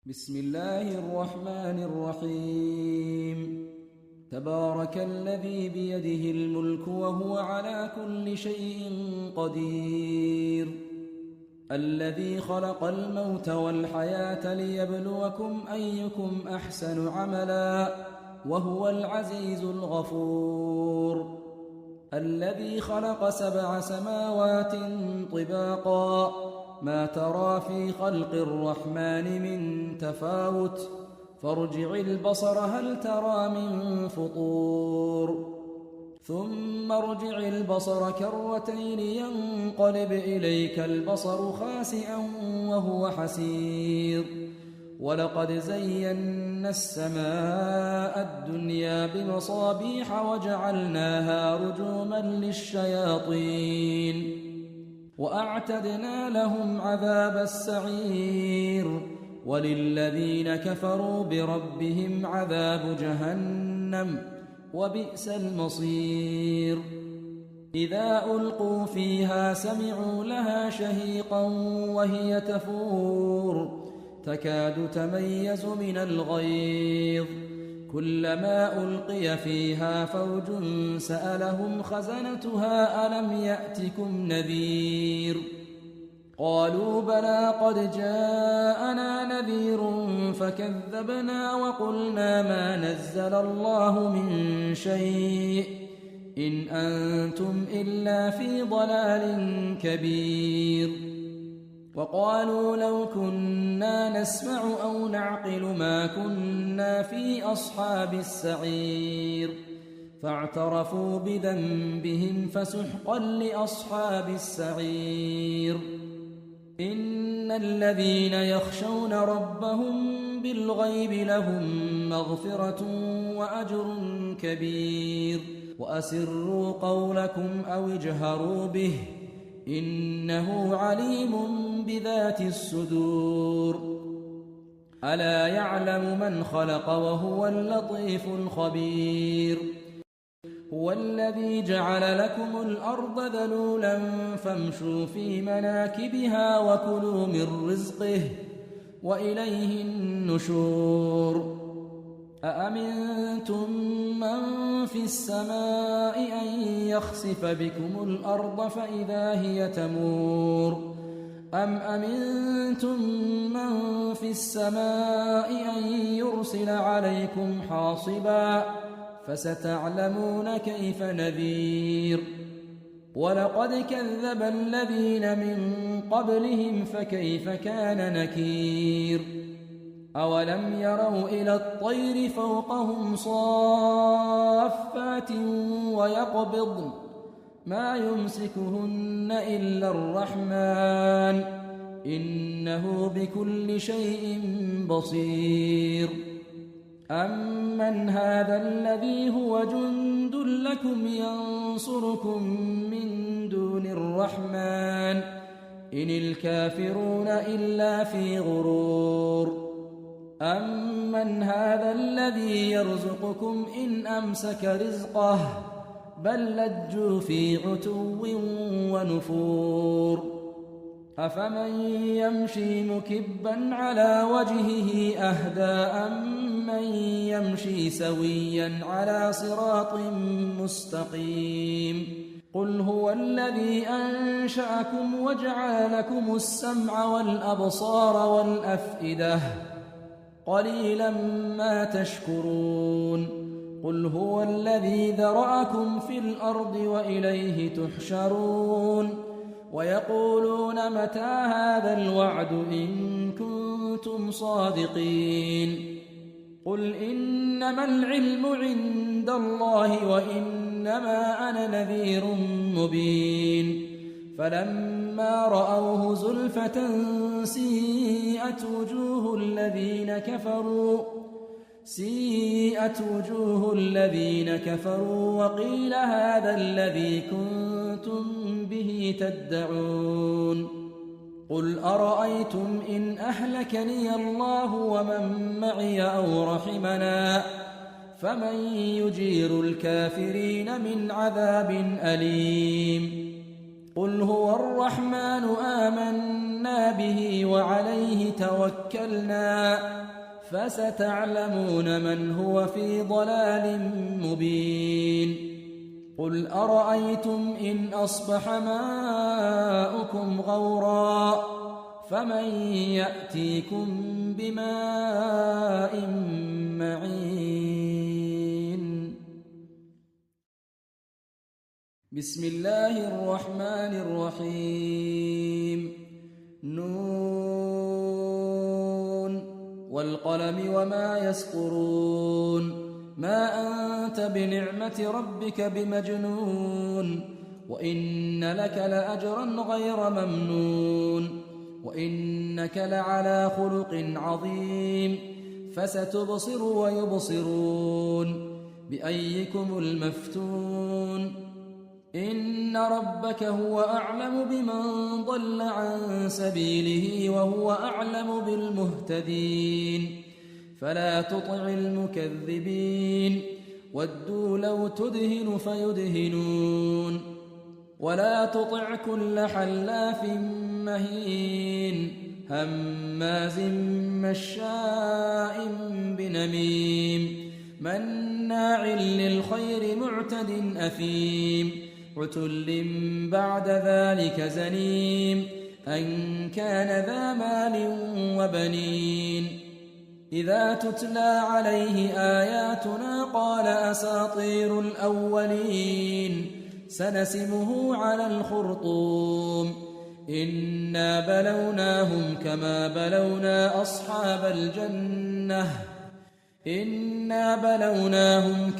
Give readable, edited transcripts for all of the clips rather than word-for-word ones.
بسم الله الرحمن الرحيم. تبارك الذي بيده الملك وهو على كل شيء قدير، الذي خلق الموت والحياة ليبلوكم أيكم أحسن عملا وهو العزيز الغفور، الذي خلق 7 سماوات طباقا ما ترى في خلق الرحمن من تفاوت فارجع البصر هل ترى من فطور ثم ارجع البصر كرتين ينقلب إليك البصر خاسئا وهو حسير، ولقد زينا السماء الدنيا بمصابيح وجعلناها رجوما للشياطين وأعتدنا لهم عذاب السعير، وللذين كفروا بربهم عذاب جهنم وبئس المصير. إذا ألقوا فيها سمعوا لها شهيقا وهي تفور تكاد تميز من الغيظ، كلما ألقي فيها فوج سألهم خزنتها ألم يأتكم نذير، قالوا بلى قد جاءنا نذير فكذبنا وقلنا ما نزل الله من شيء إن أنتم إلا في ضلال كبير. وقالوا لو كنا نسمع أو نعقل ما كنا في أصحاب السعير، فاعترفوا بذنبهم فسحقا لأصحاب السعير. إن الذين يخشون ربهم بالغيب لهم مغفرة وأجر كبير، وأسروا قولكم أو اجهروا به إنه عليم بذات الصدور. ألا يعلم من خلق وهو اللطيف الخبير. هو الذي جعل لكم الأرض ذلولا فامشوا في مناكبها وكلوا من رزقه وإليه النشور. أأمنتم من في السماء أن يخسف بكم الأرض فإذا هي تمور، أم أمنتم من في السماء أن يرسل عليكم حاصبا فستعلمون كيف نذير. ولقد كذب الذين من قبلهم فكيف كان نكير. أولم يروا إلى الطير فوقهم صافات ويقبضن ما يمسكهن إلا الرحمن إنه بكل شيء بصير. أمن هذا الذي هو جند لكم ينصركم من دون الرحمن إن الكافرون إلا في غرور. أمن هذا الذي يرزقكم إن أمسك رزقه بل لجوا في عتو ونفور. أفمن يمشي مكبا على وجهه أهدى أمن يمشي سويا على صراط مستقيم. قل هو الذي أنشأكم وجعل لكم السمع والأبصار والأفئدة قليلا ما تشكرون. قل هو الذي ذرأكم في الأرض وإليه تحشرون. ويقولون متى هذا الوعد إن كنتم صادقين. قل إنما العلم عند الله وإنما أنا نذير مبين. فلما رأوه زلفة سيئت وجوه الذين كفروا وقيل هذا الذي كنتم به تدعون. قل أرأيتم إن أهلكني الله ومن معي أو رحمنا فمن يجير الكافرين من عذاب أليم. قل هو الرحمن آمنا آمنا به وعليه توكلنا فستعلمون من هو في ضلال مبين قل أرأيتم إن أصبح ماؤكم غورا فمن يأتيكم بماء معين بسم الله الرحمن الرحيم نون والقلم وما يسطرون ما أنت بنعمة ربك بمجنون وإن لك لأجرا غير ممنون وإنك لعلى خلق عظيم فستبصر ويبصرون بأيكم المفتون إن ربك هو أعلم بمن ضل عن سبيله وهو أعلم بالمهتدين فلا تطع المكذبين ودوا لو تدهن فيدهنون ولا تطع كل حلاف مهين هماز مشاء بنميم مناع للخير معتد أثيم عتل بعد ذلك زنيم أن كان ذا مال وبنين إذا تتلى عليه آياتنا قال أساطير الأولين سنسمه على الخرطوم إنا بلوناهم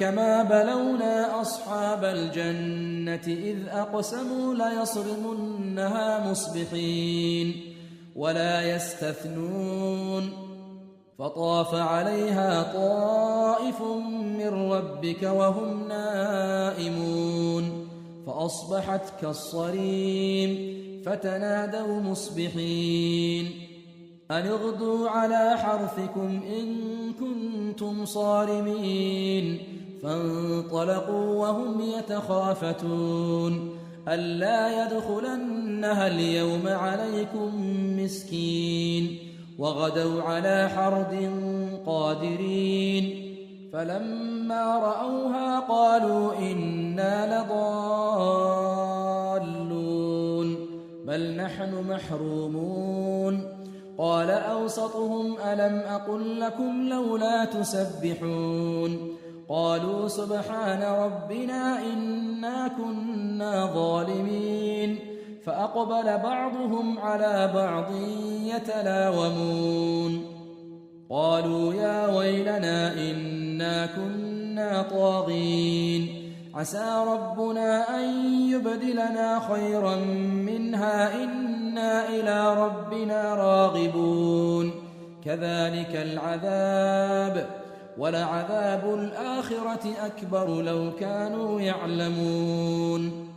كما بلونا أصحاب الجنة إذ أقسموا ليصرمنها مصبحين ولا يستثنون فطاف عليها طائف من ربك وهم نائمون فأصبحت كالصريم فتنادوا مصبحين أن اغدوا على حرثكم إن كنتم صارمين فانطلقوا وهم يتخافتون ألا يدخلنها اليوم عليكم مسكين وغدوا على حرد قادرين فلما رأوها قالوا إنا لضالون بل نحن محرومون قال أوسطهم ألم أقل لكم لولا تسبحون قالوا سبحان ربنا إنا كنا ظالمين فأقبل بعضهم على بعض يتلاومون قالوا يا ويلنا إنا كنا طاغين عسى ربنا أن يبدلنا خيرا منها إنا إلى ربنا راغبون كذلك العذاب ولعذاب الآخرة أكبر لو كانوا يعلمون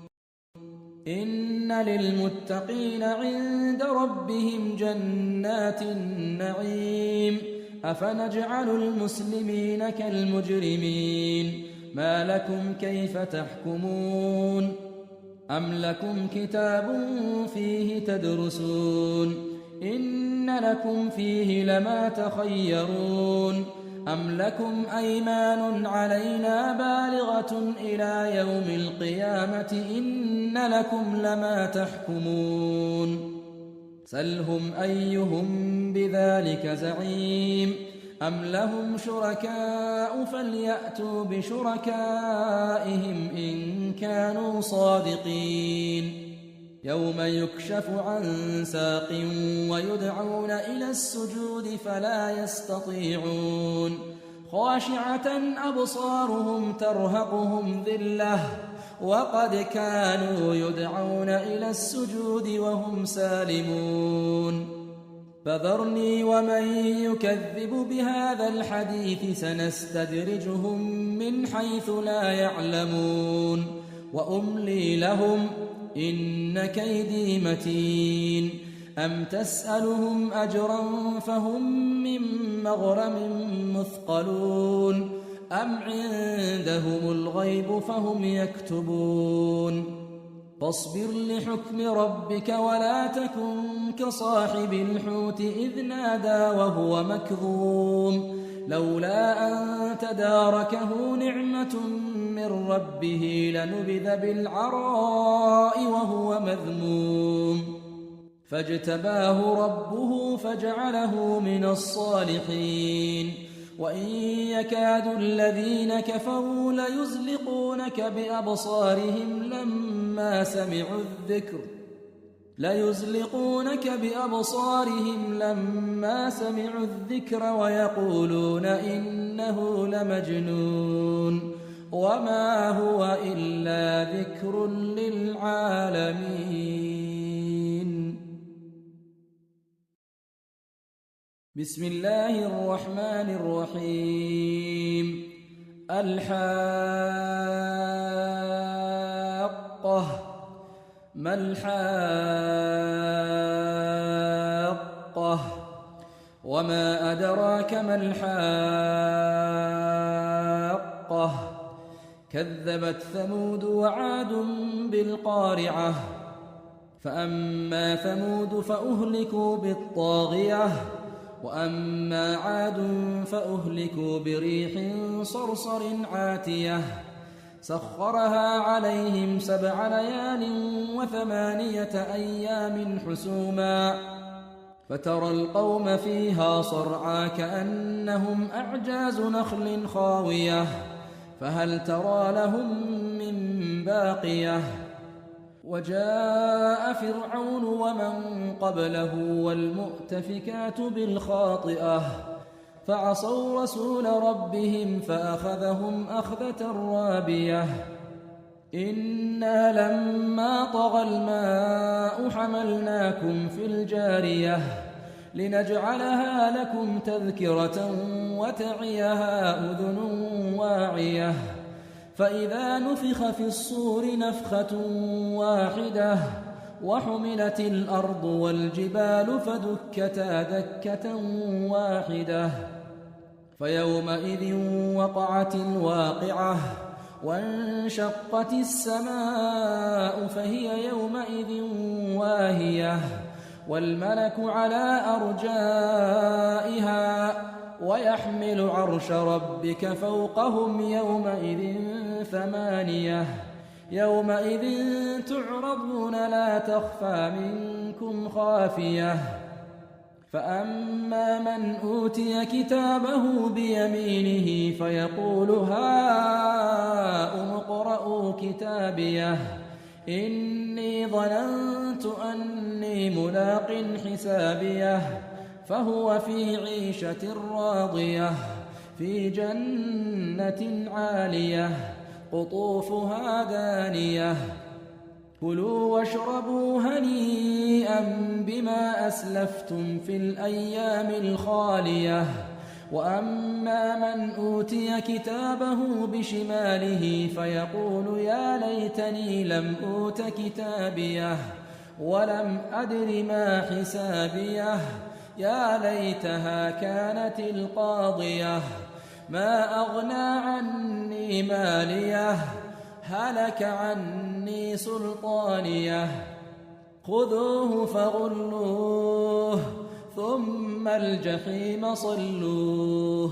إن للمتقين عند ربهم جنات النعيم أفنجعل المسلمين كالمجرمين ما لكم كيف تحكمون أم لكم كتاب فيه تدرسون إن لكم فيه لما تخيرون أم لكم أيمان علينا بالغة إلى يوم القيامة إن لكم لما تحكمون سلهم أيهم بذلك زعيم أم لهم شركاء فليأتوا بشركائهم إن كانوا صادقين يوم يكشف عن ساق ويدعون إلى السجود فلا يستطيعون خاشعة أبصارهم ترهقهم ذلة وقد كانوا يدعون إلى السجود وهم سالمون فذرني ومن يكذب بهذا الحديث سنستدرجهم من حيث لا يعلمون وأملي لهم إن كيدي متين أم تسألهم أجرا فهم من مغرم مثقلون أم عندهم الغيب فهم يكتبون فاصبر لحكم ربك ولا تكن كصاحب الحوت إذ نادى وهو مكظوم لولا أن تداركه نعمة من ربه لنبذ بالعراء وهو مذموم فاجتباه ربه فجعله من الصالحين وإن يكاد الذين كفروا ليزلقونك بأبصارهم لما سمعوا الذكر ويقولون إنه لمجنون وما هو إلا ذكر للعالمين. بسم الله الرحمن الرحيم. الحاقة ما الحاقة وما أدراك ما الحاقة كذبت ثمود وعاد بالقارعة فأما ثمود فأهلكوا بالطاغية وأما عاد فأهلكوا بريح صرصر عاتية سخرها عليهم 7 ليال و8 أيام حسوما فترى القوم فيها صرعى كأنهم أعجاز نخل خاوية فهل ترى لهم من باقية وجاء فرعون ومن قبله والمؤتفكات بالخاطئة فعصوا رسول ربهم فأخذهم أخذة رابية إنا لما طغى الماء حملناكم في الجارية لنجعلها لكم تذكرة وتعيها أذن واعية فإذا نفخ في الصور نفخة واحدة وحملت الأرض والجبال فدكتا دكة واحدة فيومئذ وقعت الواقعة وانشقت السماء فهي يومئذ واهية والملك على أرجائها ويحمل عرش ربك فوقهم يومئذ 8 يومئذ تعرضون لا تخفى منكم خافية فأما من أوتي كتابه بيمينه فيقول هاؤم اقرءوا كتابيه إني ظننت أني ملاق حسابيه فهو في عيشة راضية في جنة عالية قطوفها دانية كلوا واشربوا هنيئا بما أسلفتم في الأيام الخالية وأما من أوتي كتابه بشماله فيقول يا ليتني لم أوت كتابيه ولم أدر ما حسابيه يا ليتها كانت القاضية ما أغنى عني ماليه هلك عني سلطانيه خذوه فغلوه ثم الجحيم صلوه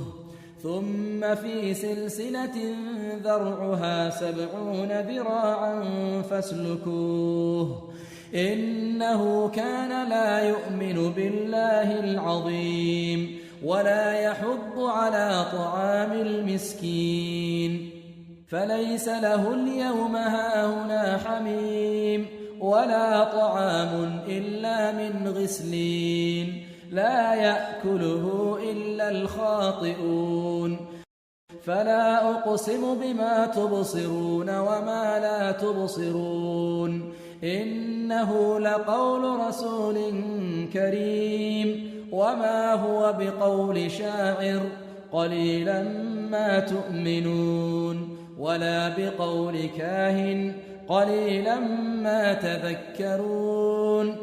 ثم في سلسلة ذرعها 70 ذراعا فاسلكوه إنه كان لا يؤمن بالله العظيم ولا يحض على طعام المسكين فليس له اليوم هاهنا حميم ولا طعام إلا من غسلين لا يأكله إلا الخاطئون فلا أقسم بما تبصرون وما لا تبصرون إنه لقول رسول كريم وما هو بقول شاعر قليلا ما تؤمنون ولا بقول كاهن قليلا ما تذكرون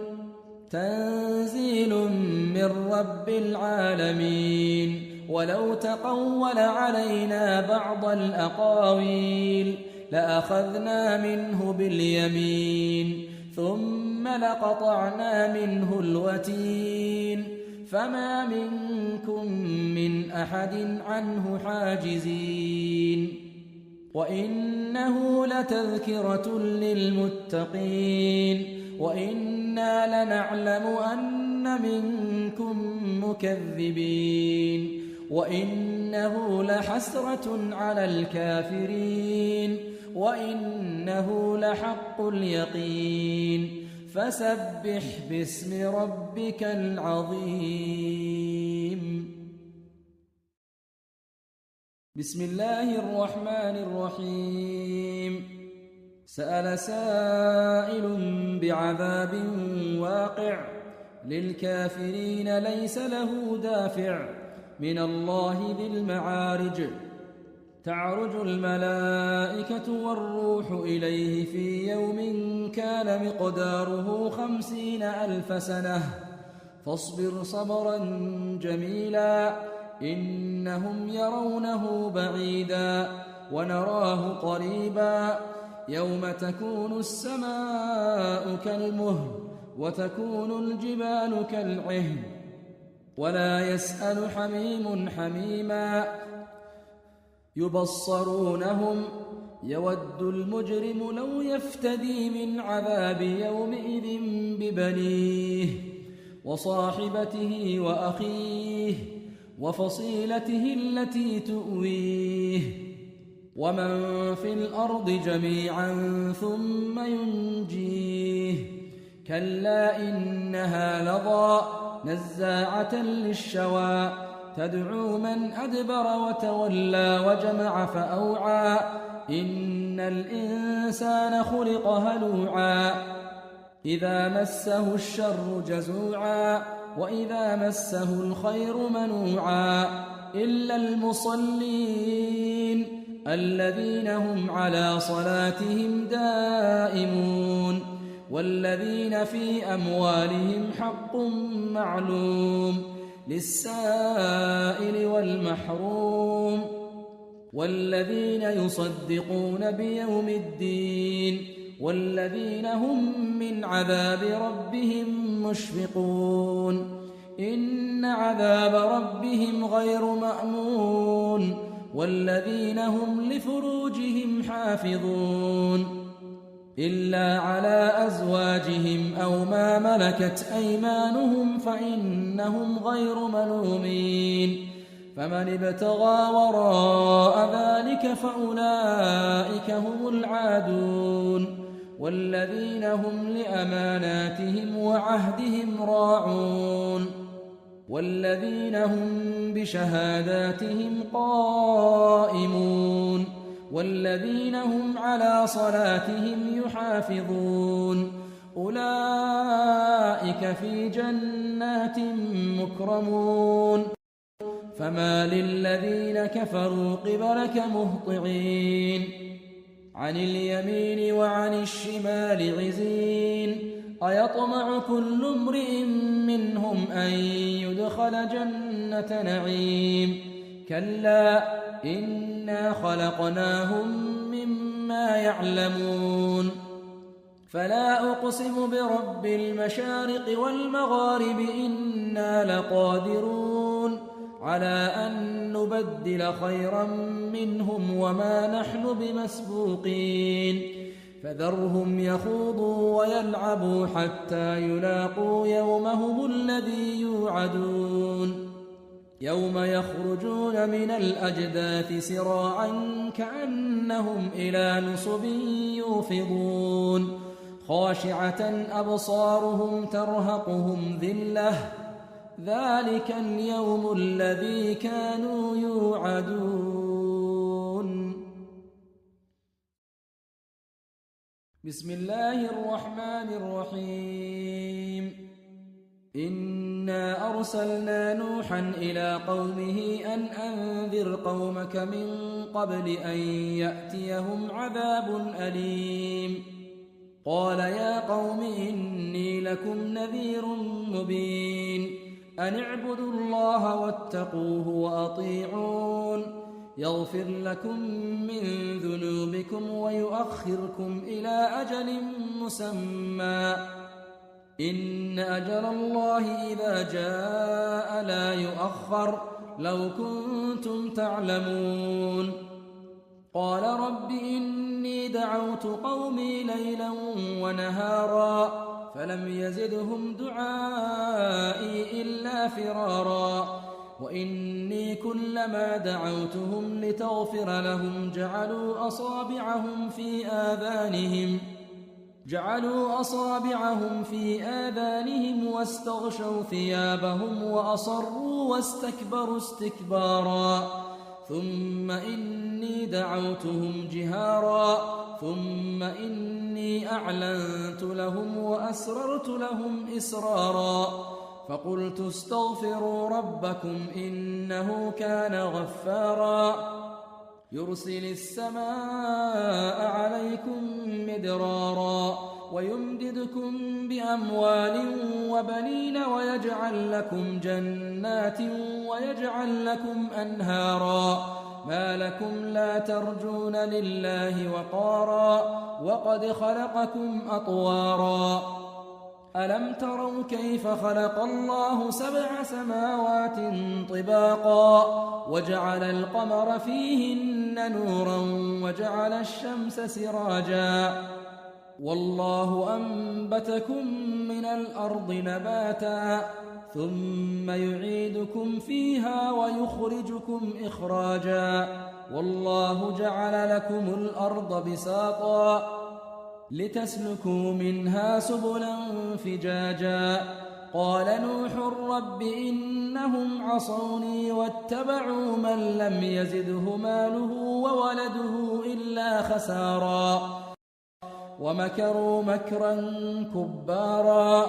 تنزيل من رب العالمين ولو تقول علينا بعض الأقاويل لأخذنا منه باليمين ثم لقطعنا منه الوتين فما منكم من أحد عنه حاجزين وإنه لتذكرة للمتقين وإنا لنعلم أن منكم مكذبين وإنه لحسرة على الكافرين وإنه لحق اليقين فسبح باسم ربك العظيم. بسم الله الرحمن الرحيم. سأل سائل بعذاب واقع للكافرين ليس له دافع من الله ذي المعارج تعرج الملائكة والروح إليه في يوم كان مقداره 50,000 سنة فاصبر صبرا جميلا إنهم يرونه بعيدا ونراه قريبا يوم تكون السماء كالمهل وتكون الجبال كالعهن ولا يسأل حميم حميما يبصرونهم يود المجرم لو يفتدي من عذاب يومئذ ببنيه وصاحبته وأخيه وفصيلته التي تؤويه ومن في الأرض جميعا ثم ينجيه كلا إنها لظى نزاعة للشوى تدعو من أدبر وتولى وجمع فأوعى إن الإنسان خلق هلوعا إذا مسه الشر جزوعا وإذا مسه الخير منوعا إلا المصلين الذين هم على صلاتهم دائمون والذين في أموالهم حق معلوم للسائل والمحروم والذين يصدقون بيوم الدين والذين هم من عذاب ربهم مشفقون إن عذاب ربهم غير مأمون والذين هم لفروجهم حافظون إلا على أزواجهم أو ما ملكت أيمانهم فإنهم غير ملومين فمن ابتغى وراء ذلك فأولئك هم العادون والذين هم لأماناتهم وعهدهم راعون والذين هم بشهاداتهم قائمون والذين هم على صلاتهم يحافظون أولئك في جنات مكرمون فما للذين كفروا قبلك مهطعين عن اليمين وعن الشمال عزين أيطمع كل امرئ منهم أن يدخل جنة نعيم كلا إنا خلقناهم مما يعلمون فلا أقسم برب المشارق والمغارب إنا لقادرون على أن نبدل خيرا منهم وما نحن بمسبوقين فذرهم يخوضوا ويلعبوا حتى يلاقوا يومهم الذي يوعدون يوم يخرجون من الأجداث سراعا كأنهم إلى نصب يوفضون خاشعة أبصارهم ترهقهم ذلة ذلك اليوم الذي كانوا يوعدون. بسم الله الرحمن الرحيم. إنا أرسلنا نوحا إلى قومه أن أنذر قومك من قبل أن يأتيهم عذاب أليم قال يا قوم إني لكم نذير مبين أن اعبدوا الله واتقوه وأطيعون يغفر لكم من ذنوبكم ويؤخركم إلى أجل مسمى إن أجل الله إذا جاء لا يؤخر لو كنتم تعلمون قال رب إني دعوت قومي ليلا ونهارا فلم يزدهم دعائي إلا فرارا وإني كلما دعوتهم لتغفر لهم جعلوا أصابعهم في آذانهم واستغشوا ثيابهم وأصروا واستكبروا استكبارا ثم إني دعوتهم جهارا ثم إني أعلنت لهم وأسررت لهم إسرارا فقلت استغفروا ربكم إنه كان غفارا يرسل السماء عليكم مدرارا ويمددكم بأموال وبنين ويجعل لكم جنات ويجعل لكم أنهارا ما لكم لا ترجون لله وقارا وقد خلقكم أطوارا ألم تروا كيف خلق الله 7 سماوات طباقا وجعل القمر فيهن نورا وجعل الشمس سراجا والله أنبتكم من الأرض نباتا ثم يعيدكم فيها ويخرجكم إخراجا والله جعل لكم الأرض بساطا لتسلكوا منها سبلا فجاجا قال نوح رب إنهم عصوني واتبعوا من لم يزده ماله وولده إلا خسارا ومكروا مكرا كبارا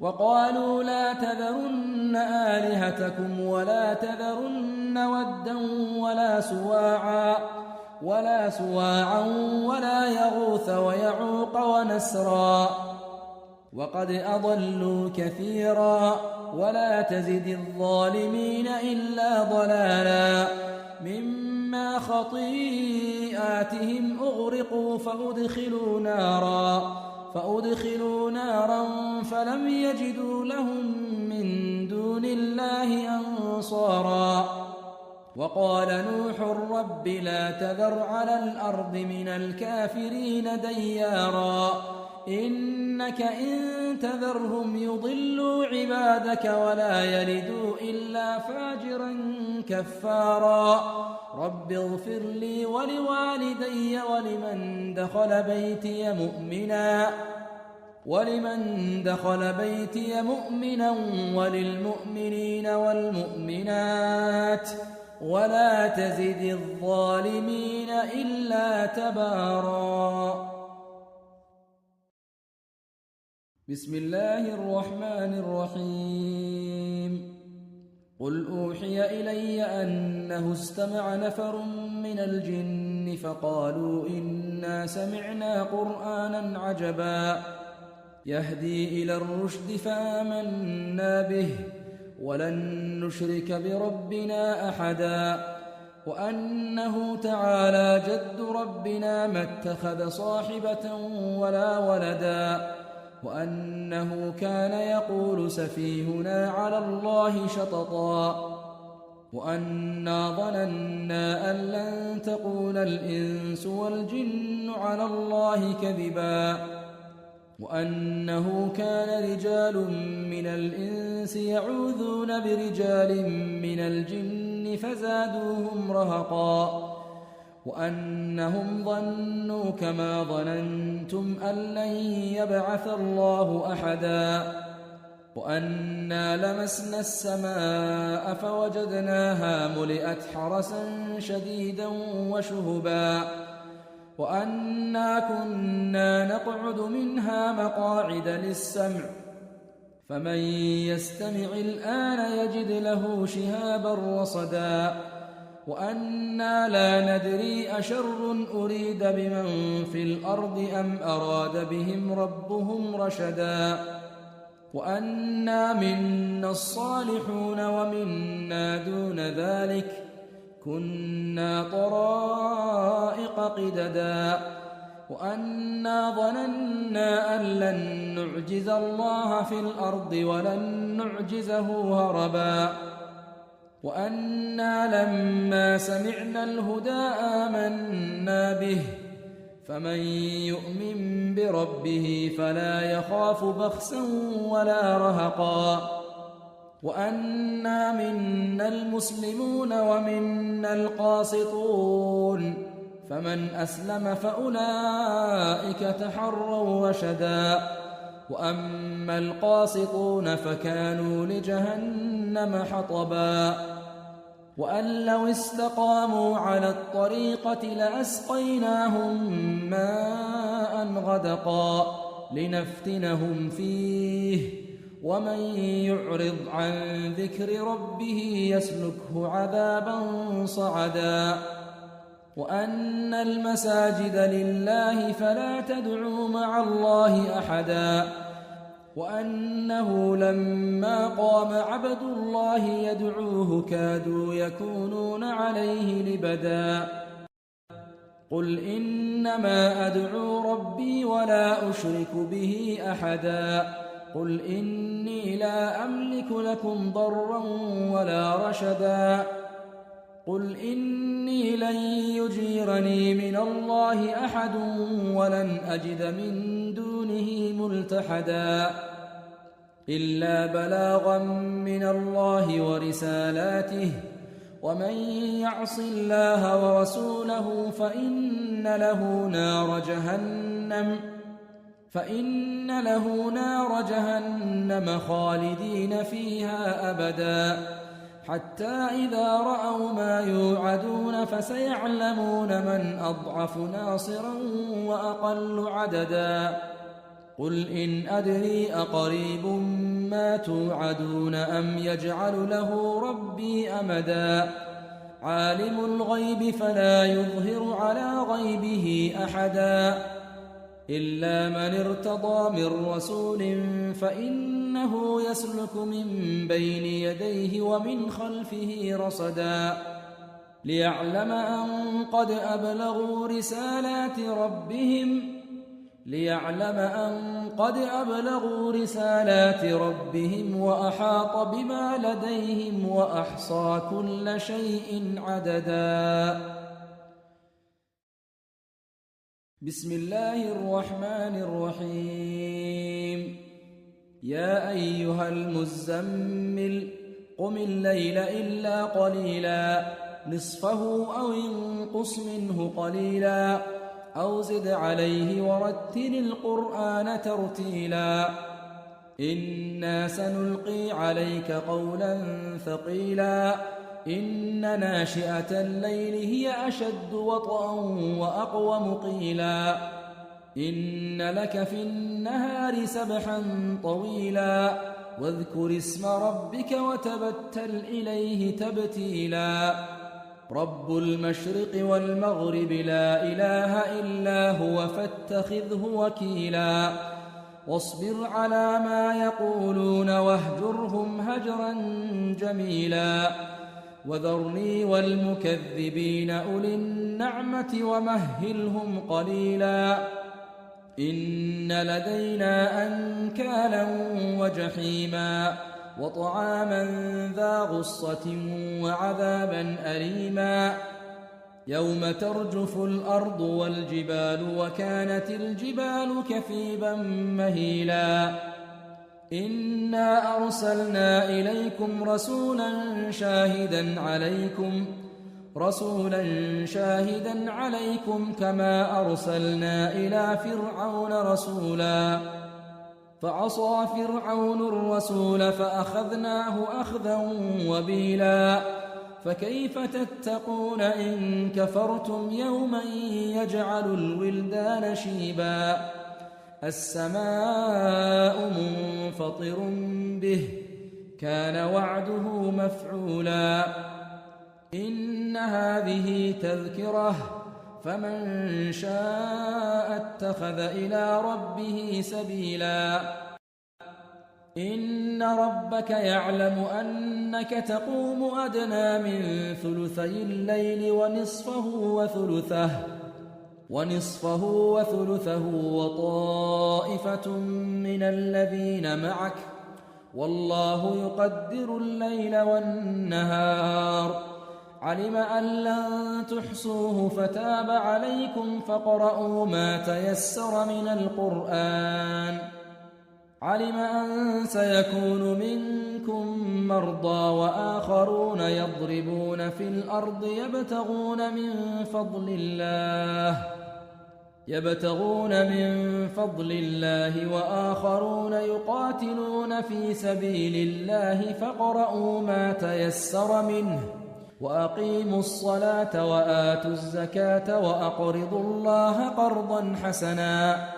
وقالوا لا تذرن آلهتكم ولا تذرن ودا ولا سواعا ولا يغوث ويعوق ونسرا وقد أضلوا كثيرا ولا تزد الظالمين إلا ضلالا مما خطيئاتهم أغرقوا فأدخلوا نارا فلم يجدوا لهم من دون الله أنصارا وقال نوح رب لا تذر على الأرض من الكافرين ديارا إنك إن تذرهم يضلوا عبادك ولا يلدوا إلا فاجرا كفارا رب اغفر لي ولوالدي ولمن دخل بيتي مؤمنا وللمؤمنين والمؤمنات ولا تزد الظالمين إلا تبارا بسم الله الرحمن الرحيم قل أوحي إلي أنه استمع نفر من الجن فقالوا إنا سمعنا قرآنا عجبا يهدي إلى الرشد فآمنا به ولن نشرك بربنا أحدا وأنه تعالى جد ربنا ما اتخذ صاحبة ولا ولدا وأنه كان يقول سفيهنا على الله شططا وأنا ظننا أن لن تقول الإنس والجن على الله كذبا وأنه كان رجال من الإنس يعوذون برجال من الجن فزادوهم رهقا وأنهم ظنوا كما ظننتم أن لن يبعث الله أحدا وأنا لمسنا السماء فوجدناها ملئت حرسا شديدا وشهبا وأنا كنا نقعد منها مقاعد للسمع فمن يستمع الآن يجد له شهابا رصدا وأنا لا ندري أشر أريد بمن في الأرض أم أراد بهم ربهم رشدا وأنا منا الصالحون ومنا دون ذلك كنا طرائق قددا وأنا ظننا أن لن نعجز الله في الأرض ولن نعجزه هربا وأنا لما سمعنا الهدى آمنا به فمن يؤمن بربه فلا يخاف بخسا ولا رهقا وأنا منا المسلمون ومنا القاسطون فمن أسلم فأولئك تحروا رشدا وأما القاسطون فكانوا لجهنم حطبا وأن لو استقاموا على الطريقة لأسقيناهم ماء غدقا لنفتنهم فيه ومن يعرض عن ذكر ربه يسلكه عذابا صعدا وأن المساجد لله فلا تدعوا مع الله أحدا وأنه لما قام عبد الله يدعوه كادوا يكونون عليه لبدا قل إنما أدعو ربي ولا أشرك به أحدا قل إني لا أملك لكم ضرا ولا رشدا قل إني لن يجيرني من الله أحد ولن أجد من دونه ملتحدا إلا بلاغا من الله ورسالاته ومن يعص الله ورسوله فإن له نار جهنم خالدين فيها أبدا حتى إذا رأوا ما يوعدون فسيعلمون من أضعف ناصرا وأقل عددا قل إن أدري أقريب ما توعدون أم يجعل له ربي أمدا عالم الغيب فلا يظهر على غيبه أحدا إلا من ارتضى من رسول فإنه يسلك من بين يديه ومن خلفه رصدا ليعلم أن قد أبلغوا رسالات ربهم وأحاط بما لديهم وأحصى كل شيء عددا بسم الله الرحمن الرحيم يا أيها المزمل قم الليل إلا قليلا نصفه أو انقص منه قليلا أو زد عليه ورتل القرآن ترتيلا إنا سنلقي عليك قولا ثقيلا إن ناشئة الليل هي أشد وطئا وأقوم قيلا إن لك في النهار سبحا طويلا واذكر اسم ربك وتبتل إليه تبتيلا رب المشرق والمغرب لا إله إلا هو فاتخذه وكيلا واصبر على ما يقولون واهجرهم هجرا جميلا وذرني والمكذبين أولي النعمة ومهلهم قليلا إن لدينا أنكالا وجحيما وطعاما ذا غصة وعذابا أليما يوم ترجف الأرض والجبال وكانت الجبال كثيبا مهيلا إنا أرسلنا إليكم رسولا شاهدا عليكم كما أرسلنا إلى فرعون رسولا فعصى فرعون الرسول فأخذناه أخذا وبيلا فكيف تتقون إن كفرتم يوما يجعل الولدان شيبا السماء منفطر به كان وعده مفعولا إن هذه تذكرة فمن شاء اتخذ إلى ربه سبيلا إن ربك يعلم أنك تقوم أدنى من ثلثي الليل ونصفه وثلثه وطائفة من الذين معك، والله يقدر الليل والنهار. علم أن لن تحصوه فتاب عليكم فاقرؤوا ما تيسر من القرآن. علم أن سيكون منكم مرضى وآخرون يضربون في الأرض يبتغون من فضل الله وآخرون يقاتلون في سبيل الله فاقرؤوا ما تيسر منه، وأقيموا الصلاة وآتوا الزكاة وأقرضوا الله قرضا حسنا،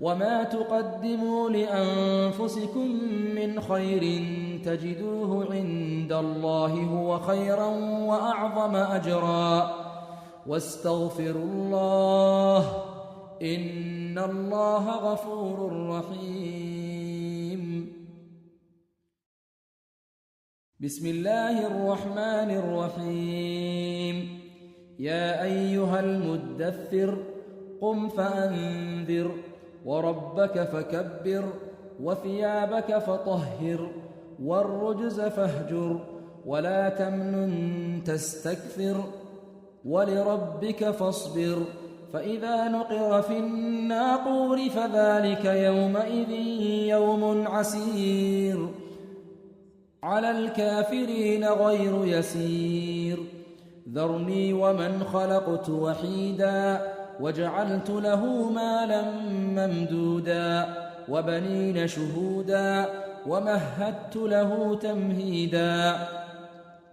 وما تقدموا لأنفسكم من خير تجدوه عند الله هو خيرا وأعظم أجرا، واستغفروا الله إن الله غفور رحيم. بسم الله الرحمن الرحيم. يا أيها المدثر قم فأنذر وربك فكبر وثيابك فطهر والرجز فاهجر ولا تمنن تستكثر ولربك فاصبر. فإذا نقر في الناقور فذلك يومئذ يوم عسير على الكافرين غير يسير. ذرني ومن خلقت وحيدا وجعلت له مالا ممدودا وبنين شهودا ومهدت له تمهيدا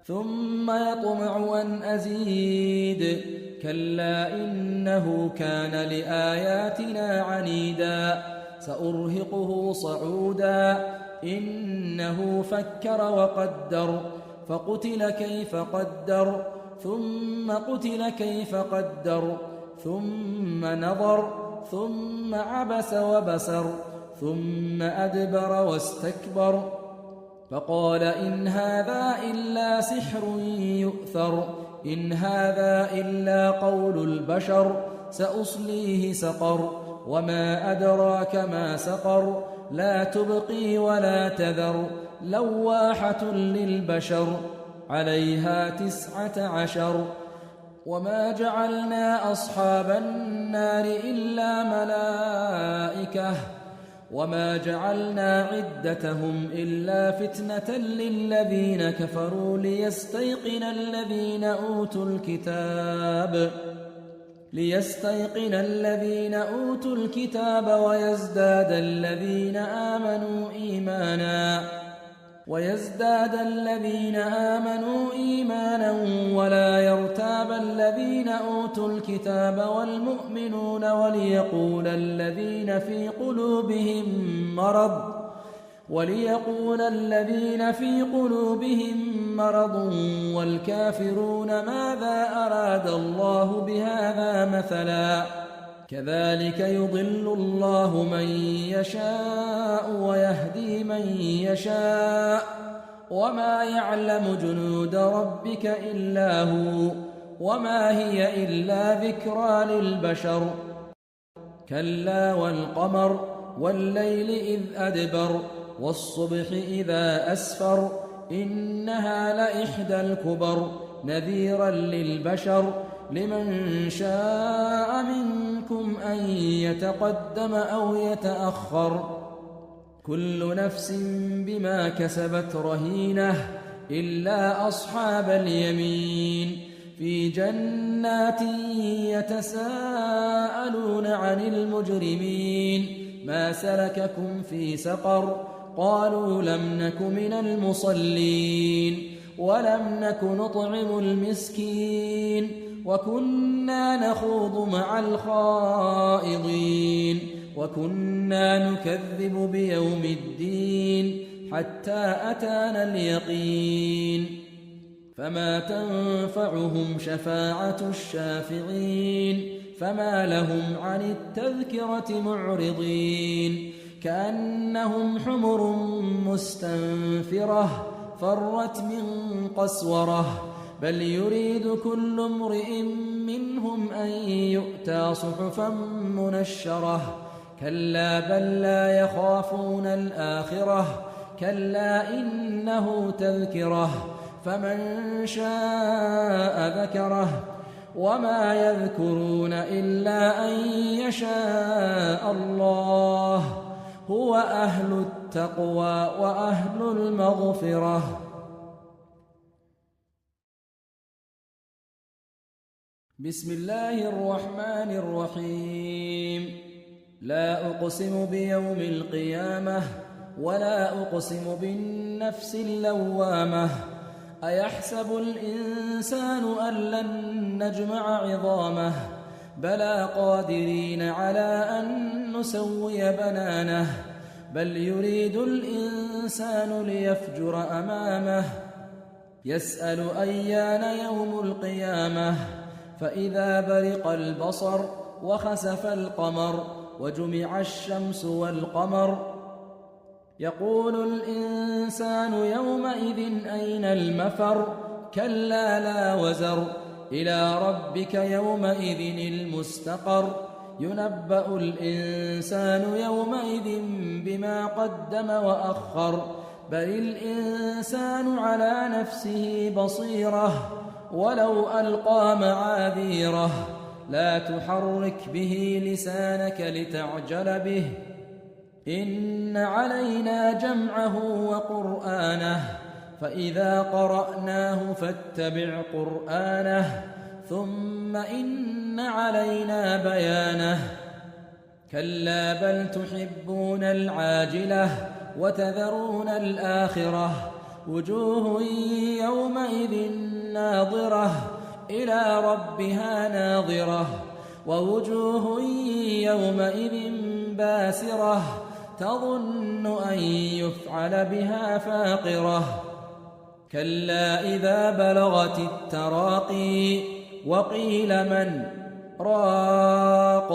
ثم يطمع أن أزيد كلا إنه كان لآياتنا عنيدا سأرهقه صعودا إنه فكر وقدر فقتل كيف قدر ثم قتل كيف قدر ثم نظر ثم عبس وبسر ثم أدبر واستكبر فقال إن هذا إلا سحر يؤثر إن هذا إلا قول البشر سأصليه سقر وما أدراك ما سقر لا تبقي ولا تذر لواحة للبشر عليها 19 وما جعلنا أصحاب النار إلا ملائكة وما جعلنا عدتهم إلا فتنة للذين كفروا ليستيقن الذين أوتوا الكتاب ويزداد الذين آمنوا إيمانا ولا يرتاب الذين أوتوا الكتاب والمؤمنون وليقول الذين في قلوبهم مرض والكافرون ماذا أراد الله بهذا مثلا كذلك يضل الله من يشاء ويهدي من يشاء وما يعلم جنود ربك إلا هو وما هي إلا ذكرى للبشر كلا والقمر والليل إذ أدبر والصبح إذا أسفر إنها لإحدى الكبر نذيرا للبشر لمن شاء منكم أن يتقدم أو يتأخر كل نفس بما كسبت رهينة إلا أصحاب اليمين في جنات يتساءلون عن المجرمين ما سلككم في سقر قالوا لم نك من المصلين ولم نك نطعم المسكين وكنا نخوض مع الخائضين وكنا نكذب بيوم الدين حتى أتانا اليقين فما تنفعهم شفاعة الشافعين فما لهم عن التذكرة معرضين كأنهم حمر مستنفرة فرت من قسورة بل يريد كل امرئ منهم أن يؤتى صحفا منشرة كلا بل لا يخافون الآخرة كلا إنه تذكرة فمن شاء ذكره وما يذكرون إلا أن يشاء الله هو أهل التقوى وأهل المغفرة. بسم الله الرحمن الرحيم. لا أقسم بيوم القيامة ولا أقسم بالنفس اللوامة أيحسب الإنسان أن لن نجمع عظامه بلى قادرين على أن نسوي بنانه بل يريد الإنسان ليفجر أمامه يسأل أيان يوم القيامة فإذا برق البصر وخسف القمر وجمع الشمس والقمر يقول الإنسان يومئذ أين المفر كلا لا وزر إلى ربك يومئذ المستقر ينبأ الإنسان يومئذ بما قدم وأخر بل الإنسان على نفسه بصيرة ولو ألقى معاذيره لا تحرك به لسانك لتعجل به إن علينا جمعه وقرآنه فإذا قرأناه فاتبع قرآنه ثم إن علينا بيانه كلا بل تحبون العاجلة وتذرون الآخرة وجوه يومئذ ناظرة إلى ربها ناظرة ووجوه يومئذ باسرة تظن أن يفعل بها فاقرة كلا إذا بلغت التراقي وقيل من راق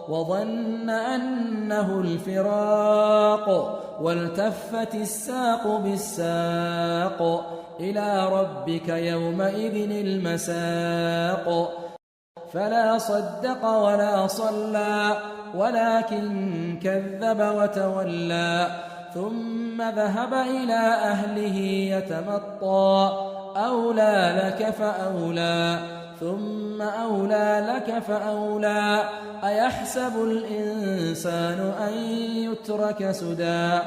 وظن أنه الفراق والتفت الساق بالساق إلى ربك يومئذ المساق فلا صدق ولا صلى ولكن كذب وتولى ثم ذهب إلى أهله يتمطى أولى لك فأولى ثم أولى لك فأولى أيحسب الإنسان أن يترك سدى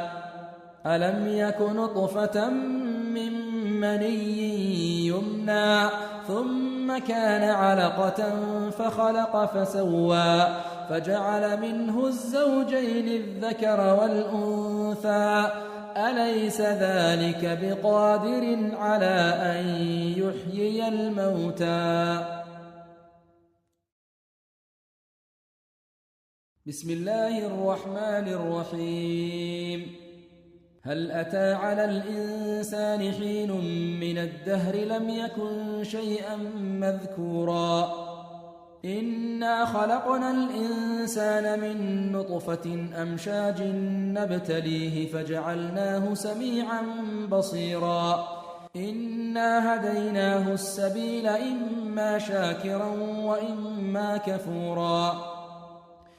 ألم يك نطفة من مني يمنى ثم كان علقة فخلق فسوى فجعل منه الزوجين الذكر والأنثى أليس ذلك بقادر على أن يحيي الموتى. بسم الله الرحمن الرحيم. هل أتى على الإنسان حين من الدهر لم يكن شيئا مذكورا إنا خلقنا الإنسان من نطفة أمشاج نبتليه فجعلناه سميعا بصيرا إنا هديناه السبيل إما شاكرا وإما كفورا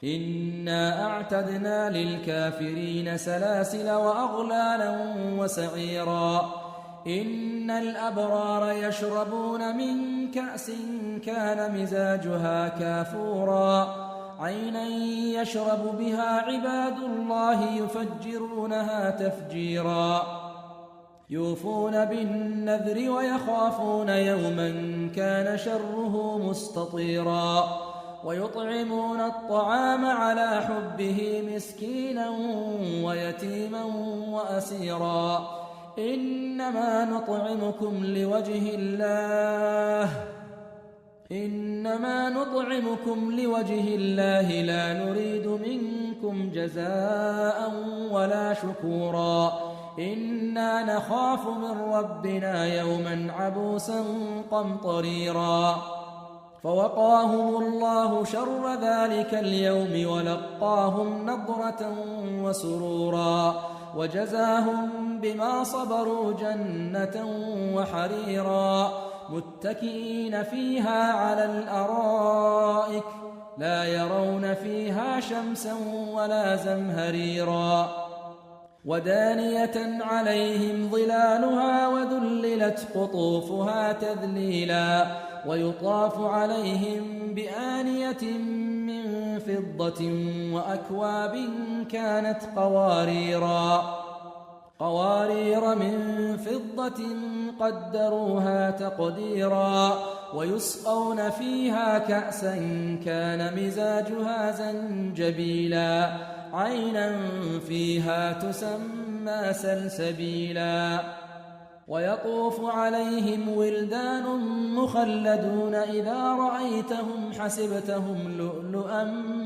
إنا أعتدنا للكافرين سلاسل وأغلالا وسعيرا إن الأبرار يشربون من كأس كان مزاجها كافورا عينا يشرب بها عباد الله يفجرونها تفجيرا يوفون بالنذر ويخافون يوما كان شره مستطيرا ويطعمون الطعام على حبه مسكينا ويتيما وأسيرا إنما نطعمكم لوجه الله لا نريد منكم جزاء ولا شكورا إنا نخاف من ربنا يوما عبوسا قمطريرا فوقاهم الله شر ذلك اليوم ولقاهم نضرة وسرورا وجزاهم بما صبروا جنة وحريرا متكئين فيها على الأرائك لا يرون فيها شمسا ولا زمهريرا ودانية عليهم ظلالها وذللت قطوفها تذليلا ويطاف عليهم بآنية من فضة وأكواب كانت قوارير من فضة قدروها تقديرا ويسقون فيها كأسا كان مزاجها زنجبيلا عينا فيها تسمى سلسبيلا ويطوف عليهم ولدان مخلدون إذا رأيتهم حسبتهم لؤلؤا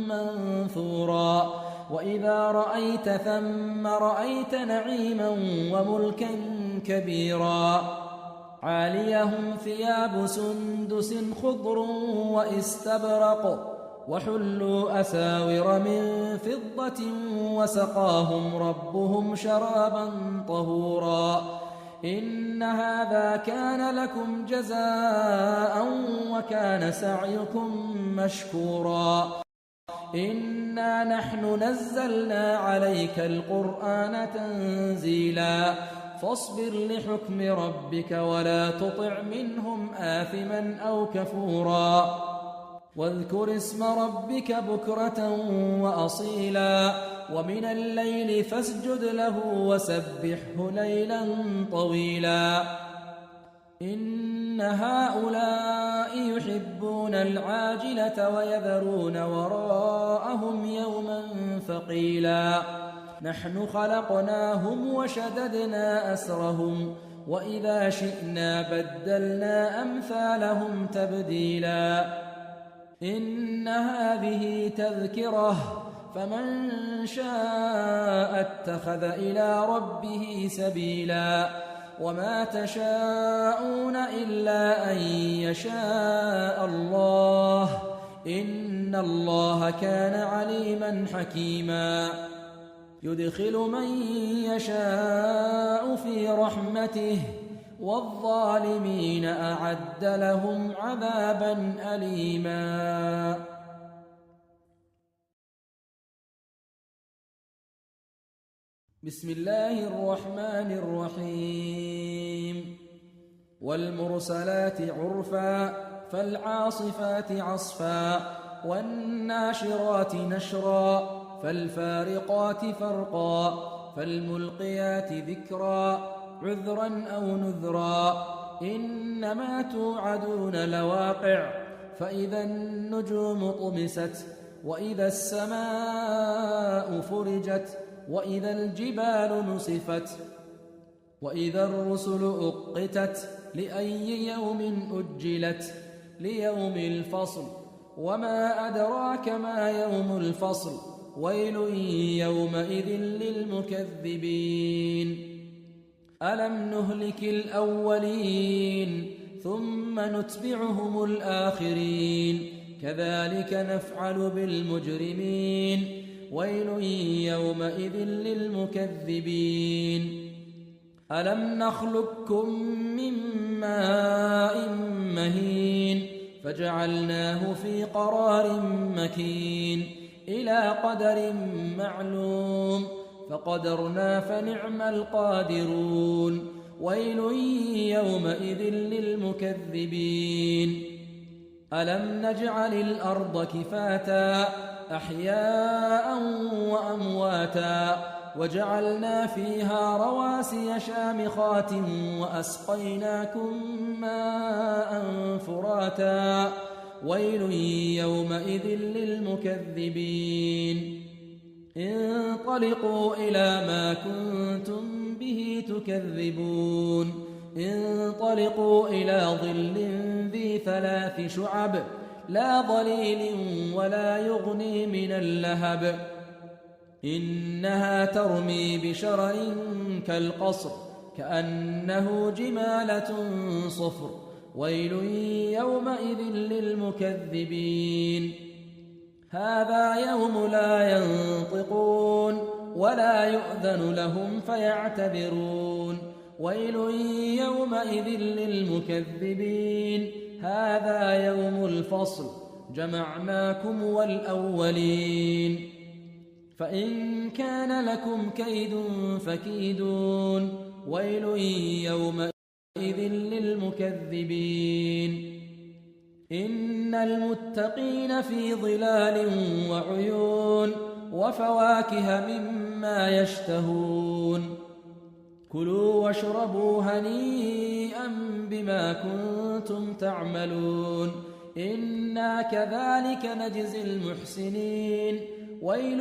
منثورا وإذا رأيت ثم رأيت نعيما وملكا كبيرا عاليهم ثياب سندس خضر واستبرق وحلوا أساور من فضة وسقاهم ربهم شرابا طهورا إن هذا كان لكم جزاء وكان سعيكم مشكورا إنا نحن نزلنا عليك القرآن تنزيلا فاصبر لحكم ربك ولا تطع منهم آثما أو كفورا واذكر اسم ربك بكرة وأصيلا ومن الليل فاسجد له وسبحه ليلا طويلا إن هؤلاء يحبون العاجلة ويذرون وراءهم يوما ثقيلا نحن خلقناهم وشددنا أسرهم وإذا شئنا بدلنا أمثالهم تبديلا إن هذه تذكرة فمن شاء اتخذ إلى ربه سبيلا وما تشاءون إلا أن يشاء الله إن الله كان عليما حكيما يدخل من يشاء في رحمته والظالمين أعد لهم عذابا أليما بسم الله الرحمن الرحيم والمرسلات عرفا فالعاصفات عصفا والناشرات نشرا فالفارقات فرقا فالملقيات ذكرا عذرا أو نذرا إنما توعدون لواقع فإذا النجوم طمست وإذا السماء فرجت وإذا الجبال نصفت وإذا الرسل أقتت لأي يوم أجلت ليوم الفصل وما أدراك ما يوم الفصل ويل يومئذ للمكذبين ألم نهلك الأولين ثم نتبعهم الآخرين كذلك نفعل بالمجرمين ويل يومئذ للمكذبين ألم نخلقكم من ماء مهين فجعلناه في قرار مكين إلى قدر معلوم فقدرنا فنعم القادرون ويل يومئذ للمكذبين ألم نجعل الأرض كفاتا أحياء وأمواتا وجعلنا فيها رواسي شامخات وأسقيناكم ماء فراتا ويل يومئذ للمكذبين انطلقوا إلى ما كنتم به تكذبون انطلقوا إلى ظل ذي 3 شعب لا ظليل ولا يغني من اللهب إنها ترمي بشرر كالقصر كأنه جمالة صفر ويل يومئذ للمكذبين هذا يوم لا ينطقون ولا يؤذن لهم فيعتذرون ويل يومئذ للمكذبين هذا يوم الفصل جمعناكم والأولين فإن كان لكم كيد فكيدون ويل يومئذ للمكذبين إن المتقين في ظلال وعيون وفواكه مما يشتهون كلوا واشربوا هنيئا بما كنتم تعملون إنا كذلك نجزي المحسنين ويل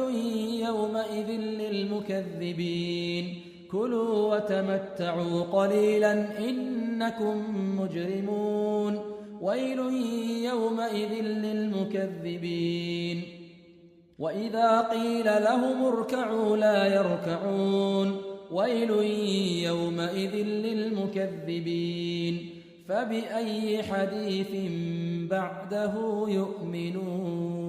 يومئذ للمكذبين كلوا وتمتعوا قليلا إنكم مجرمون ويل يومئذ للمكذبين وإذا قيل لهم اركعوا لا يركعون ويل يومئذ للمكذبين فبأي حديث بعده يؤمنون